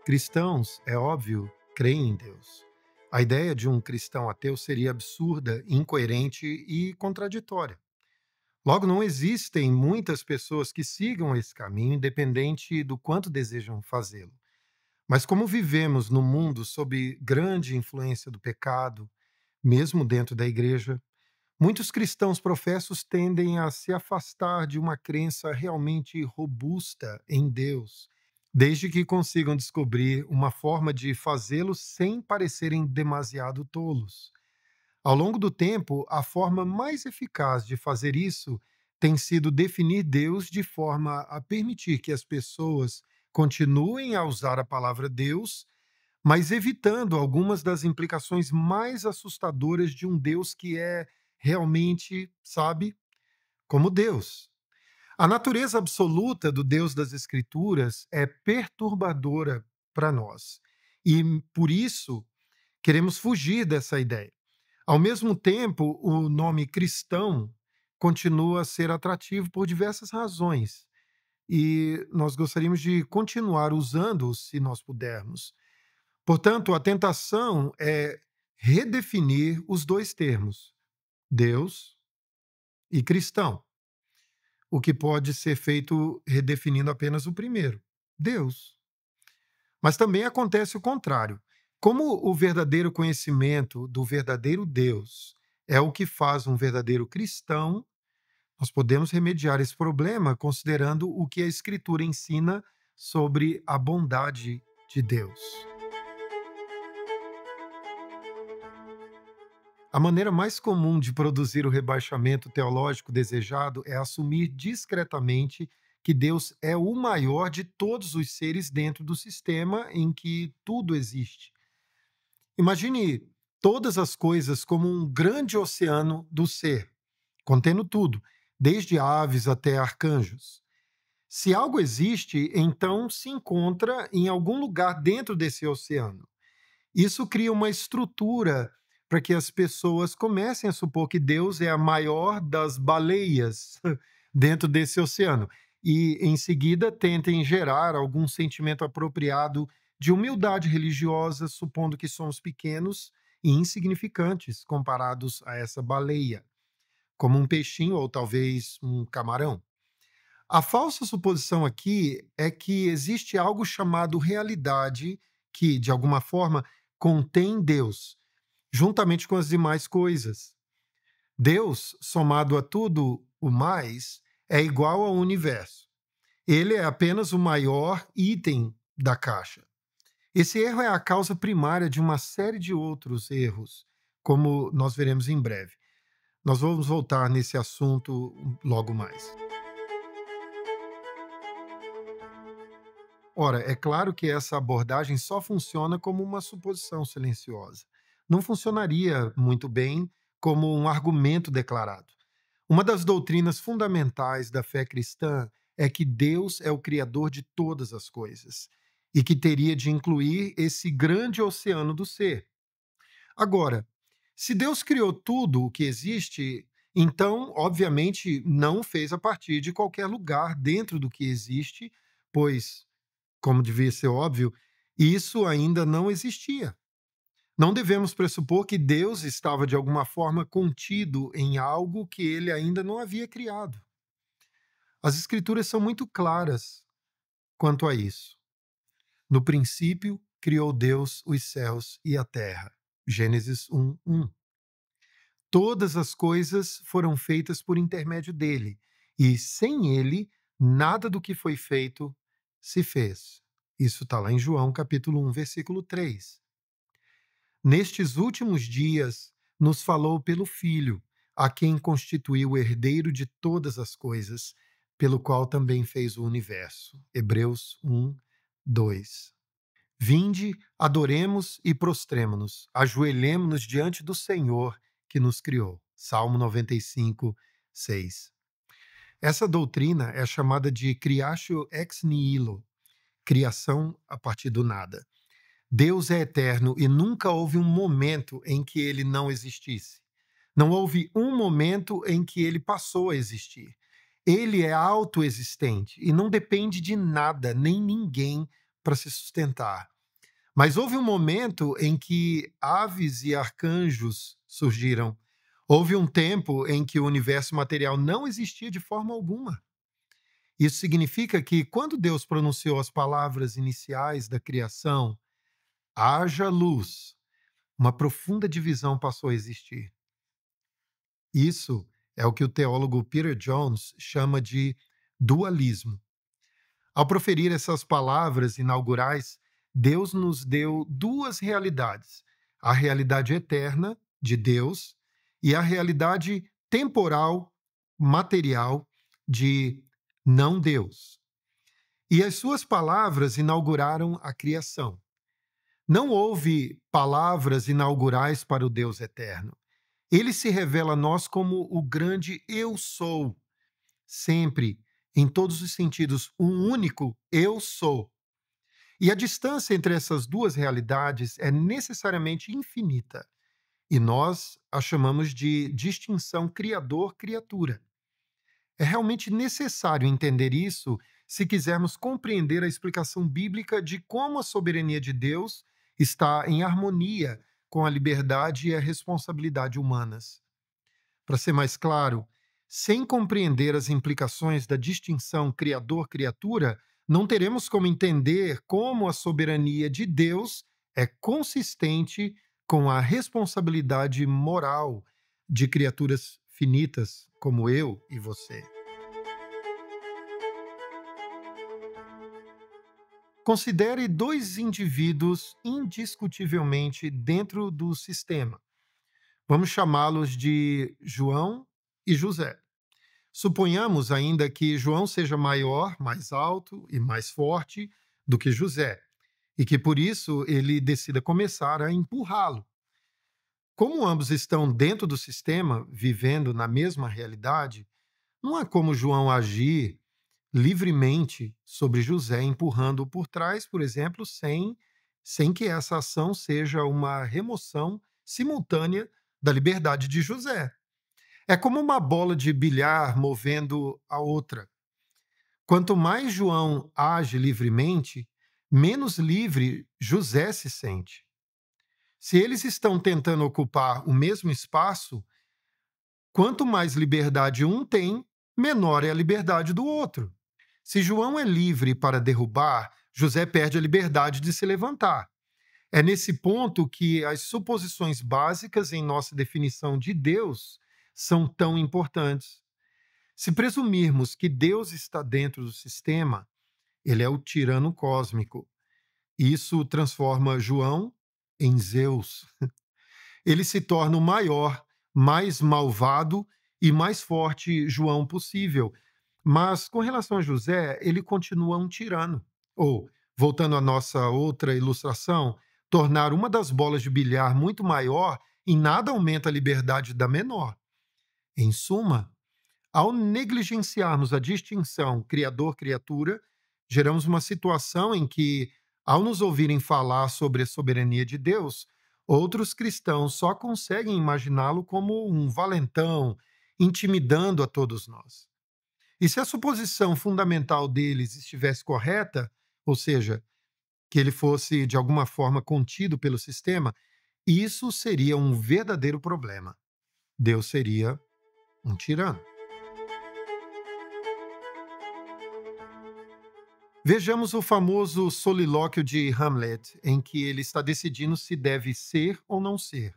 Cristãos, é óbvio, creem em Deus. A ideia de um cristão ateu seria absurda, incoerente e contraditória. Logo, não existem muitas pessoas que sigam esse caminho, independente do quanto desejam fazê-lo. Mas como vivemos num mundo sob grande influência do pecado, mesmo dentro da igreja, muitos cristãos professos tendem a se afastar de uma crença realmente robusta em Deus, desde que consigam descobrir uma forma de fazê-lo sem parecerem demasiado tolos. Ao longo do tempo, a forma mais eficaz de fazer isso tem sido definir Deus de forma a permitir que as pessoas continuem a usar a palavra Deus, mas evitando algumas das implicações mais assustadoras de um Deus que é realmente, sabe, como Deus. A natureza absoluta do Deus das Escrituras é perturbadora para nós. E, por isso, queremos fugir dessa ideia. Ao mesmo tempo, o nome cristão continua a ser atrativo por diversas razões. E nós gostaríamos de continuar usando-o se nós pudermos. Portanto, a tentação é redefinir os dois termos, Deus e cristão, o que pode ser feito redefinindo apenas o primeiro, Deus. Mas também acontece o contrário. Como o verdadeiro conhecimento do verdadeiro Deus é o que faz um verdadeiro cristão, nós podemos remediar esse problema considerando o que a Escritura ensina sobre a bondade de Deus. A maneira mais comum de produzir o rebaixamento teológico desejado é assumir discretamente que Deus é o maior de todos os seres dentro do sistema em que tudo existe. Imagine todas as coisas como um grande oceano do ser, contendo tudo, desde aves até arcanjos. Se algo existe, então se encontra em algum lugar dentro desse oceano. Isso cria uma estrutura para que as pessoas comecem a supor que Deus é a maior das baleias dentro desse oceano e, em seguida, tentem gerar algum sentimento apropriado de humildade religiosa, supondo que somos pequenos e insignificantes comparados a essa baleia, como um peixinho ou talvez um camarão. A falsa suposição aqui é que existe algo chamado realidade que, de alguma forma, contém Deus, juntamente com as demais coisas. Deus, somado a tudo o mais, é igual ao universo. Ele é apenas o maior item da caixa. Esse erro é a causa primária de uma série de outros erros, como nós veremos em breve. Nós vamos voltar nesse assunto logo mais. Ora, é claro que essa abordagem só funciona como uma suposição silenciosa. Não funcionaria muito bem como um argumento declarado. Uma das doutrinas fundamentais da fé cristã é que Deus é o criador de todas as coisas e que teria de incluir esse grande oceano do ser. Agora, se Deus criou tudo o que existe, então, obviamente, não o fez a partir de qualquer lugar dentro do que existe, pois, como devia ser óbvio, isso ainda não existia. Não devemos pressupor que Deus estava de alguma forma contido em algo que ele ainda não havia criado. As Escrituras são muito claras quanto a isso. No princípio, criou Deus os céus e a terra. Gênesis 1:1. Todas as coisas foram feitas por intermédio dele, e sem ele, nada do que foi feito se fez. Isso está lá em João, capítulo 1, versículo 3. Nestes últimos dias, nos falou pelo Filho, a quem constituiu o herdeiro de todas as coisas, pelo qual também fez o universo. Hebreus 1:2. Vinde, adoremos e prostremo-nos, ajoelhemo-nos diante do Senhor que nos criou. Salmo 95:6. Essa doutrina é chamada de criatio ex nihilo, criação a partir do nada. Deus é eterno e nunca houve um momento em que ele não existisse. Não houve um momento em que ele passou a existir. Ele é autoexistente e não depende de nada nem ninguém para se sustentar. Mas houve um momento em que aves e arcanjos surgiram. Houve um tempo em que o universo material não existia de forma alguma. Isso significa que, quando Deus pronunciou as palavras iniciais da criação, haja luz, uma profunda divisão passou a existir. Isso é o que o teólogo Peter Jones chama de dualismo. Ao proferir essas palavras inaugurais, Deus nos deu duas realidades: a realidade eterna de Deus e a realidade temporal, material de não Deus. E as suas palavras inauguraram a criação. Não houve palavras inaugurais para o Deus eterno. Ele se revela a nós como o grande Eu Sou, sempre, em todos os sentidos, um único Eu Sou. E a distância entre essas duas realidades é necessariamente infinita, e nós a chamamos de distinção criador-criatura. É realmente necessário entender isso se quisermos compreender a explicação bíblica de como a soberania de Deus está em harmonia com a liberdade e a responsabilidade humanas. Para ser mais claro, sem compreender as implicações da distinção criador-criatura, não teremos como entender como a soberania de Deus é consistente com a responsabilidade moral de criaturas finitas como eu e você. Considere dois indivíduos indiscutivelmente dentro do sistema. Vamos chamá-los de João e José. Suponhamos ainda que João seja maior, mais alto e mais forte do que José, e que por isso ele decida começar a empurrá-lo. Como ambos estão dentro do sistema, vivendo na mesma realidade, não há como João agir livremente sobre José, empurrando-o por trás, por exemplo, sem que essa ação seja uma remoção simultânea da liberdade de José. É como uma bola de bilhar movendo a outra. Quanto mais João age livremente, menos livre José se sente. Se eles estão tentando ocupar o mesmo espaço, quanto mais liberdade um tem, menor é a liberdade do outro. Se João é livre para derrubar, José perde a liberdade de se levantar. É nesse ponto que as suposições básicas em nossa definição de Deus são tão importantes. Se presumirmos que Deus está dentro do sistema, ele é o tirano cósmico. Isso transforma João em Zeus. Ele se torna o maior, mais malvado e mais forte João possível. Mas, com relação a José, ele continua um tirano. Ou, voltando à nossa outra ilustração, tornar uma das bolas de bilhar muito maior em nada aumenta a liberdade da menor. Em suma, ao negligenciarmos a distinção criador-criatura, geramos uma situação em que, ao nos ouvirem falar sobre a soberania de Deus, outros cristãos só conseguem imaginá-lo como um valentão, intimidando a todos nós. E se a suposição fundamental deles estivesse correta, ou seja, que ele fosse de alguma forma contido pelo sistema, isso seria um verdadeiro problema. Deus seria um tirano. Vejamos o famoso solilóquio de Hamlet, em que ele está decidindo se deve ser ou não ser.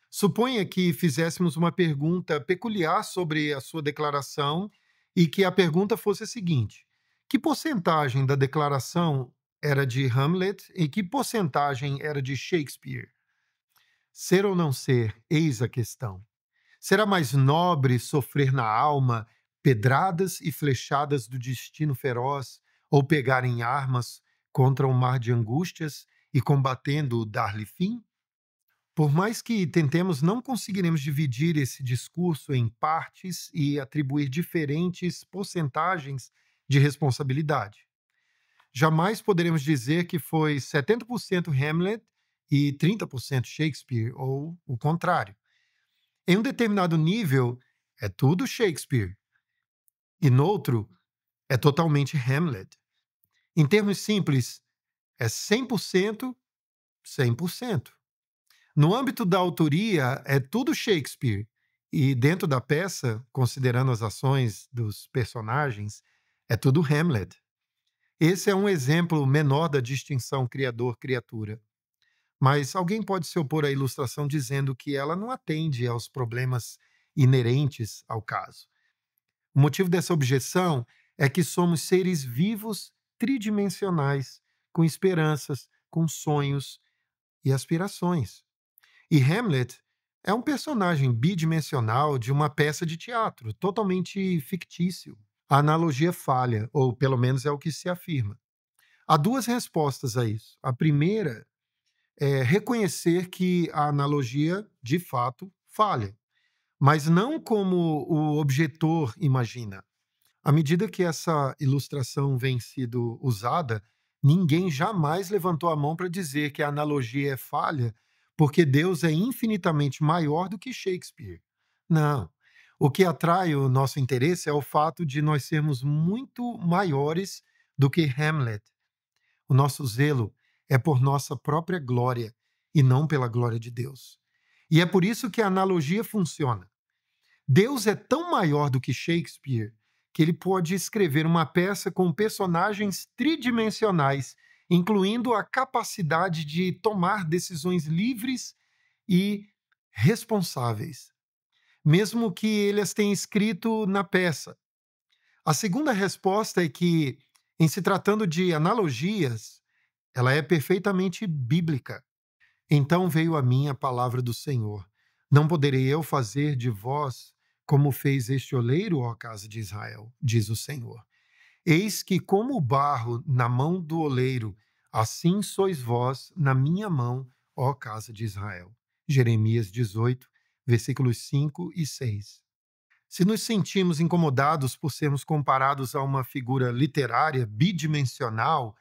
Suponha que fizéssemos uma pergunta peculiar sobre a sua declaração e que a pergunta fosse a seguinte: que porcentagem da declaração era de Hamlet e que porcentagem era de Shakespeare? Ser ou não ser, eis a questão. Será mais nobre sofrer na alma pedradas e flechadas do destino feroz, ou pegar em armas contra um mar de angústias e, combatendo, dar-lhe fim? Por mais que tentemos, não conseguiremos dividir esse discurso em partes e atribuir diferentes porcentagens de responsabilidade. Jamais poderemos dizer que foi 70% Hamlet e 30% Shakespeare, ou o contrário. Em um determinado nível, é tudo Shakespeare, e noutro, é totalmente Hamlet. Em termos simples, é 100% 100%. No âmbito da autoria, é tudo Shakespeare. E dentro da peça, considerando as ações dos personagens, é tudo Hamlet. Esse é um exemplo menor da distinção criador-criatura. Mas alguém pode se opor à ilustração dizendo que ela não atende aos problemas inerentes ao caso. O motivo dessa objeção é que somos seres vivos tridimensionais, com esperanças, com sonhos e aspirações. E Hamlet é um personagem bidimensional de uma peça de teatro, totalmente fictício. A analogia falha, ou pelo menos é o que se afirma. Há duas respostas a isso. A primeira é reconhecer que a analogia, de fato, falha, mas não como o objetor imagina. À medida que essa ilustração vem sido usada, ninguém jamais levantou a mão para dizer que a analogia é falha, porque Deus é infinitamente maior do que Shakespeare. Não. O que atrai o nosso interesse é o fato de nós sermos muito maiores do que Hamlet. O nosso zelo é por nossa própria glória e não pela glória de Deus. E é por isso que a analogia funciona. Deus é tão maior do que Shakespeare que ele pode escrever uma peça com personagens tridimensionais, incluindo a capacidade de tomar decisões livres e responsáveis, mesmo que ele as tenha escrito na peça. A segunda resposta é que, em se tratando de analogias, ela é perfeitamente bíblica. Então veio a mim a palavra do Senhor: não poderei eu fazer de vós como fez este oleiro, ó casa de Israel, diz o Senhor. Eis que, como o barro na mão do oleiro, assim sois vós na minha mão, ó casa de Israel. Jeremias 18, versículos 5 e 6. Se nos sentimos incomodados por sermos comparados a uma figura literária bidimensional,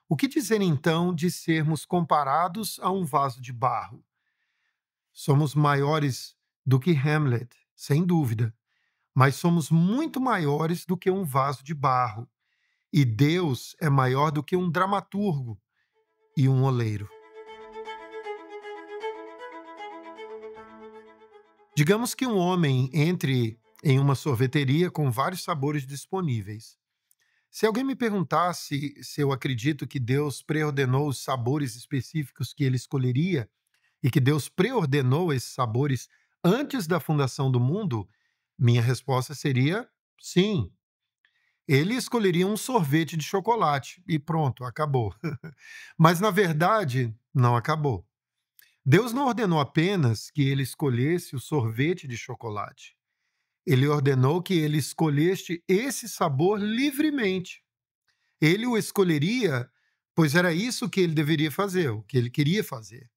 o que dizer então de sermos comparados a um vaso de barro? Somos maiores do que Hamlet, sem dúvida, mas somos muito maiores do que um vaso de barro. E Deus é maior do que um dramaturgo e um oleiro. Digamos que um homem entre em uma sorveteria com vários sabores disponíveis. Se alguém me perguntasse se eu acredito que Deus preordenou os sabores específicos que ele escolheria e que Deus preordenou esses sabores antes da fundação do mundo, minha resposta seria sim. Ele escolheria um sorvete de chocolate e pronto, acabou. Mas na verdade, não acabou. Deus não ordenou apenas que ele escolhesse o sorvete de chocolate. Ele ordenou que ele escolhesse esse sabor livremente. Ele o escolheria, pois era isso que ele deveria fazer, o que ele queria fazer.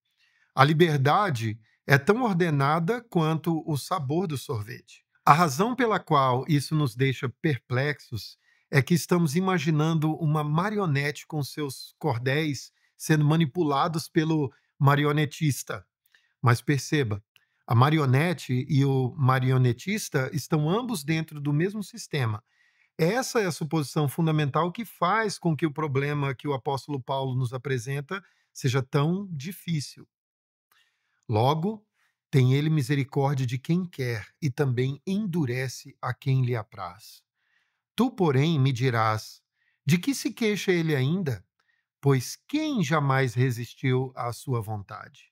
A liberdade é tão ordenada quanto o sabor do sorvete. A razão pela qual isso nos deixa perplexos é que estamos imaginando uma marionete com seus cordéis sendo manipulados pelo marionetista. Mas perceba, a marionete e o marionetista estão ambos dentro do mesmo sistema. Essa é a suposição fundamental que faz com que o problema que o apóstolo Paulo nos apresenta seja tão difícil. Logo, tem ele misericórdia de quem quer e também endurece a quem lhe apraz. Tu, porém, me dirás: de que se queixa ele ainda? Pois quem jamais resistiu à sua vontade?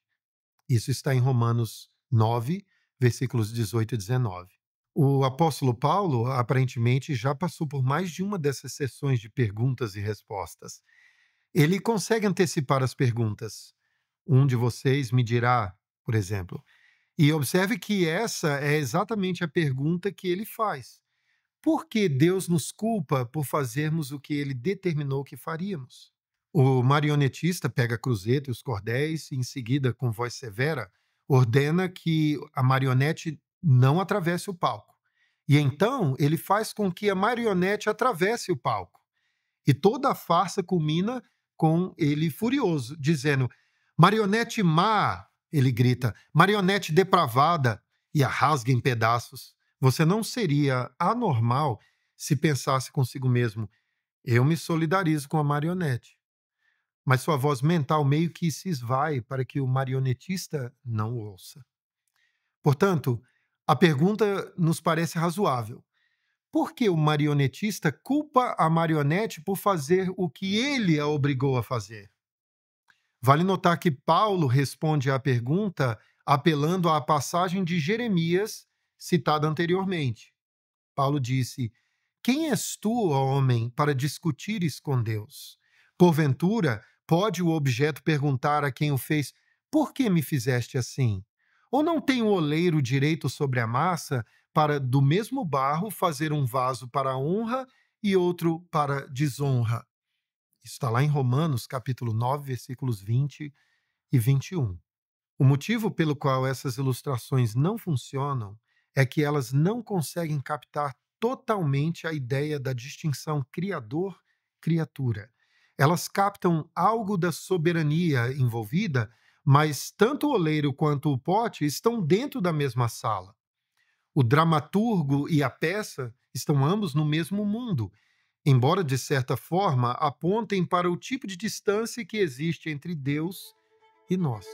Isso está em Romanos 9, versículos 18 e 19. O apóstolo Paulo aparentemente já passou por mais de uma dessas sessões de perguntas e respostas. Ele consegue antecipar as perguntas. Um de vocês me dirá, por exemplo. E observe que essa é exatamente a pergunta que ele faz. Por que Deus nos culpa por fazermos o que ele determinou que faríamos? O marionetista pega a cruzeta e os cordéis e, em seguida, com voz severa, ordena que a marionete não atravesse o palco. E então ele faz com que a marionete atravesse o palco. E toda a farsa culmina com ele furioso, dizendo: marionete má! Ele grita: marionete depravada! E a rasga em pedaços. Você não seria anormal se pensasse consigo mesmo: eu me solidarizo com a marionete. mas sua voz mental meio que se esvai para que o marionetista não o ouça. Portanto, a pergunta nos parece razoável. Por que o marionetista culpa a marionete por fazer o que ele a obrigou a fazer? Vale notar que Paulo responde à pergunta apelando à passagem de Jeremias citada anteriormente. Paulo disse: Quem és tu, ó homem, para discutires com Deus? Porventura, pode o objeto perguntar a quem o fez: Por que me fizeste assim? Ou não tem o oleiro direito sobre a massa para, do mesmo barro, fazer um vaso para a honra e outro para desonra? Isso está lá em Romanos, capítulo 9, versículos 20 e 21. O motivo pelo qual essas ilustrações não funcionam é que elas não conseguem captar totalmente a ideia da distinção criador-criatura. Elas captam algo da soberania envolvida, mas tanto o oleiro quanto o pote estão dentro da mesma sala. O dramaturgo e a peça estão ambos no mesmo mundo, embora de certa forma apontem para o tipo de distância que existe entre Deus e nós.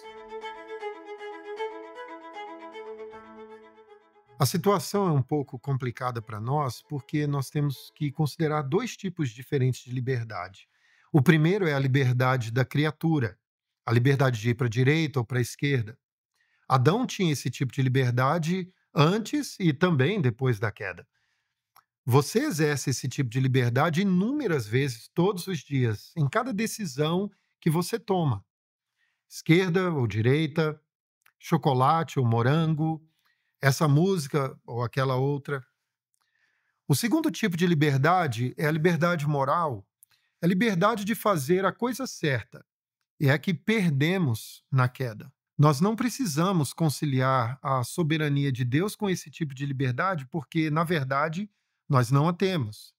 A situação é um pouco complicada para nós porque nós temos que considerar dois tipos diferentes de liberdade. O primeiro é a liberdade da criatura, a liberdade de ir para a direita ou para a esquerda. Adão tinha esse tipo de liberdade antes e também depois da queda. Você exerce esse tipo de liberdade inúmeras vezes, todos os dias, em cada decisão que você toma. Esquerda ou direita, chocolate ou morango, essa música ou aquela outra. O segundo tipo de liberdade é a liberdade moral, é a liberdade de fazer a coisa certa, e é a que perdemos na queda. Nós não precisamos conciliar a soberania de Deus com esse tipo de liberdade, porque, na verdade, nós não a temos.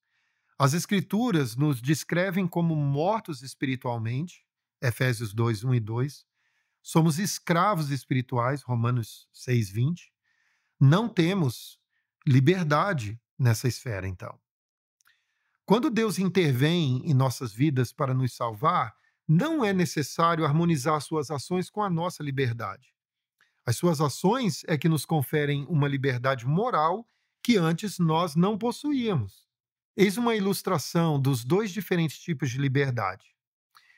As Escrituras nos descrevem como mortos espiritualmente, Efésios 2, 1 e 2. Somos escravos espirituais, Romanos 6, 20. Não temos liberdade nessa esfera, então. Quando Deus intervém em nossas vidas para nos salvar, não é necessário harmonizar suas ações com a nossa liberdade. As suas ações é que nos conferem uma liberdade moral que antes nós não possuíamos. Eis uma ilustração dos dois diferentes tipos de liberdade.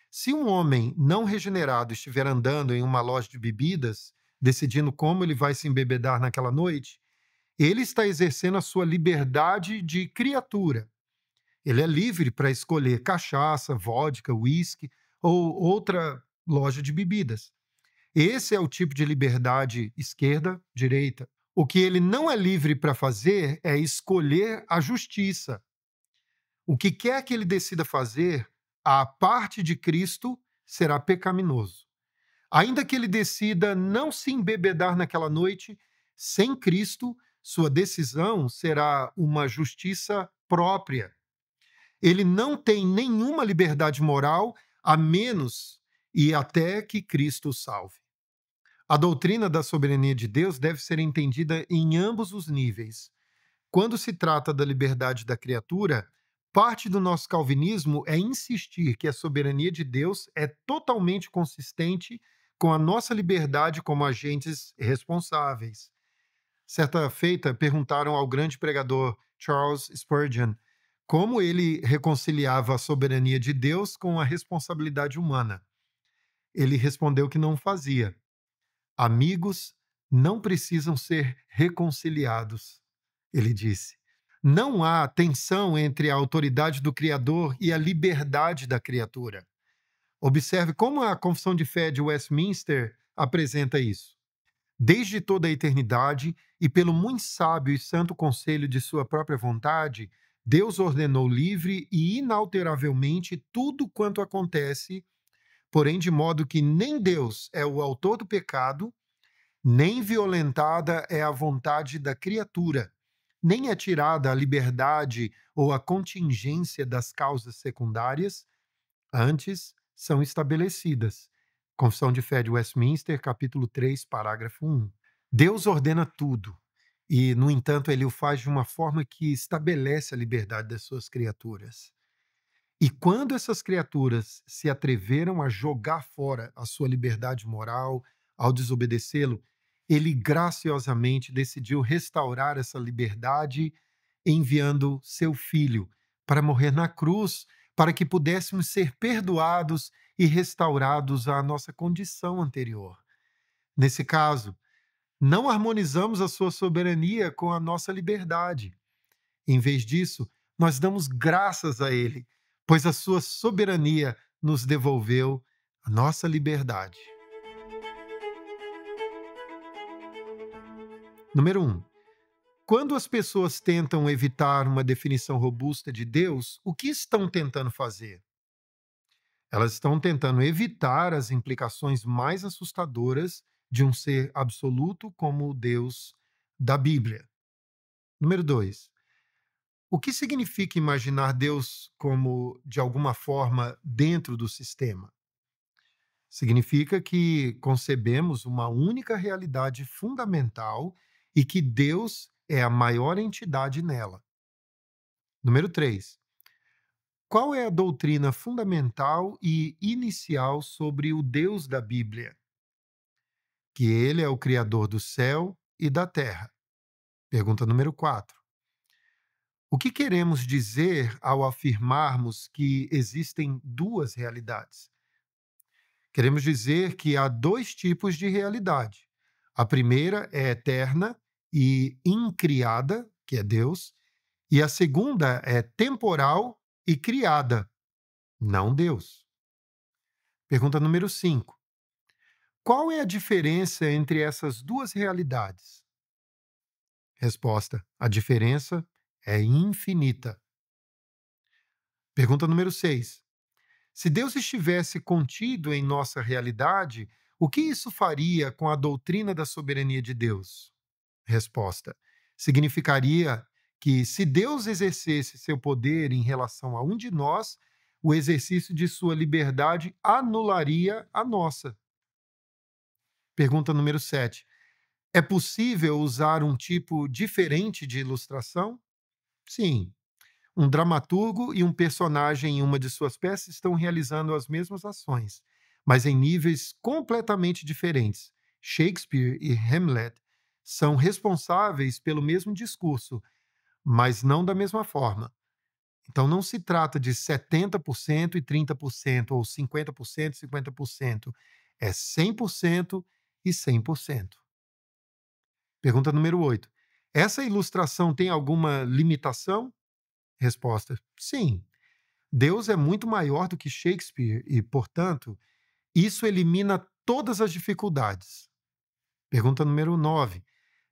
Se um homem não regenerado estiver andando em uma loja de bebidas, decidindo como ele vai se embebedar naquela noite, ele está exercendo a sua liberdade de criatura. Ele é livre para escolher cachaça, vodka, uísque ou outra loja de bebidas. Esse é o tipo de liberdade esquerda-direita. O que ele não é livre para fazer é escolher a justiça. O que quer que ele decida fazer, à parte de Cristo, será pecaminoso. Ainda que ele decida não se embebedar naquela noite, sem Cristo, sua decisão será uma justiça própria. Ele não tem nenhuma liberdade moral a menos e até que Cristo o salve. A doutrina da soberania de Deus deve ser entendida em ambos os níveis. Quando se trata da liberdade da criatura, parte do nosso calvinismo é insistir que a soberania de Deus é totalmente consistente com a nossa liberdade como agentes responsáveis. Certa feita, perguntaram ao grande pregador Charles Spurgeon como ele reconciliava a soberania de Deus com a responsabilidade humana. Ele respondeu que não fazia. Amigos não precisam ser reconciliados, ele disse. Não há tensão entre a autoridade do Criador e a liberdade da criatura. Observe como a Confissão de Fé de Westminster apresenta isso. Desde toda a eternidade e pelo muito sábio e santo conselho de sua própria vontade, Deus ordenou livre e inalteravelmente tudo quanto acontece, porém de modo que nem Deus é o autor do pecado, nem violentada é a vontade da criatura, nem é tirada a liberdade ou a contingência das causas secundárias, antes são estabelecidas. Confissão de Fé de Westminster, capítulo 3, parágrafo 1. Deus ordena tudo e, no entanto, ele o faz de uma forma que estabelece a liberdade das suas criaturas. E quando essas criaturas se atreveram a jogar fora a sua liberdade moral, ao desobedecê-lo, ele graciosamente decidiu restaurar essa liberdade, enviando seu filho para morrer na cruz, para que pudéssemos ser perdoados e restaurados à nossa condição anterior. Nesse caso, não harmonizamos a sua soberania com a nossa liberdade. Em vez disso, nós damos graças a Ele, pois a sua soberania nos devolveu a nossa liberdade. Número 1. Quando as pessoas tentam evitar uma definição robusta de Deus, o que estão tentando fazer? Elas estão tentando evitar as implicações mais assustadoras de um ser absoluto como o Deus da Bíblia. Número 2. O que significa imaginar Deus como, de alguma forma, dentro do sistema? Significa que concebemos uma única realidade fundamental e que Deus é a maior entidade nela. Número 3. Qual é a doutrina fundamental e inicial sobre o Deus da Bíblia? Que ele é o Criador do céu e da terra. Pergunta número 4. O que queremos dizer ao afirmarmos que existem duas realidades? Queremos dizer que há dois tipos de realidade. A primeira é eterna e incriada, que é Deus, e a segunda é temporal e criada, não Deus. Pergunta número 5. Qual é a diferença entre essas duas realidades? Resposta: a diferença é infinita. Pergunta número 6. Se Deus estivesse contido em nossa realidade, o que isso faria com a doutrina da soberania de Deus? Resposta: significaria que, se Deus exercesse seu poder em relação a um de nós, o exercício de sua liberdade anularia a nossa. Pergunta número 7. É possível usar um tipo diferente de ilustração? Sim. Um dramaturgo e um personagem em uma de suas peças estão realizando as mesmas ações, mas em níveis completamente diferentes. Shakespeare e Hamlet são responsáveis pelo mesmo discurso, mas não da mesma forma. Então não se trata de 70% e 30% ou 50% e 50%. É 100% e 100%. Pergunta número 8. Essa ilustração tem alguma limitação? Resposta: sim. Deus é muito maior do que Shakespeare e, portanto, isso elimina todas as dificuldades. Pergunta número 9.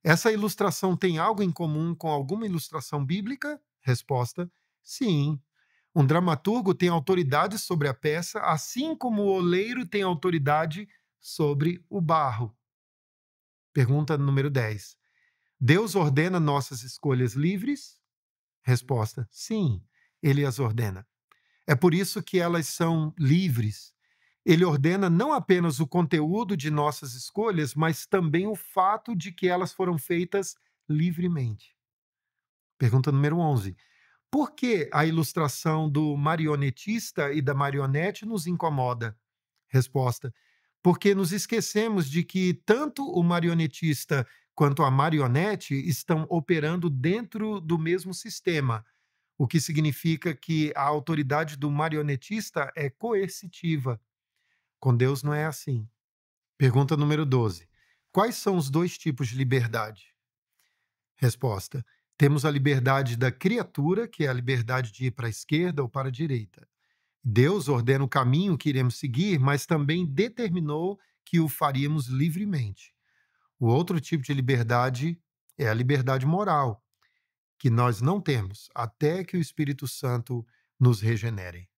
Essa ilustração tem algo em comum com alguma ilustração bíblica? Resposta: sim. Um dramaturgo tem autoridade sobre a peça, assim como o oleiro tem autoridade sobre o barro. Pergunta número 10. Deus ordena nossas escolhas livres? Resposta: sim, ele as ordena. É por isso que elas são livres. Ele ordena não apenas o conteúdo de nossas escolhas, mas também o fato de que elas foram feitas livremente. Pergunta número 11. Por que a ilustração do marionetista e da marionete nos incomoda? Resposta: porque nos esquecemos de que tanto o marionetista quanto a marionete estão operando dentro do mesmo sistema, o que significa que a autoridade do marionetista é coercitiva. Com Deus não é assim. Pergunta número 12. Quais são os dois tipos de liberdade? Resposta: temos a liberdade da criatura, que é a liberdade de ir para a esquerda ou para a direita. Deus ordena o caminho que iremos seguir, mas também determinou que o faríamos livremente. O outro tipo de liberdade é a liberdade moral, que nós não temos até que o Espírito Santo nos regenere.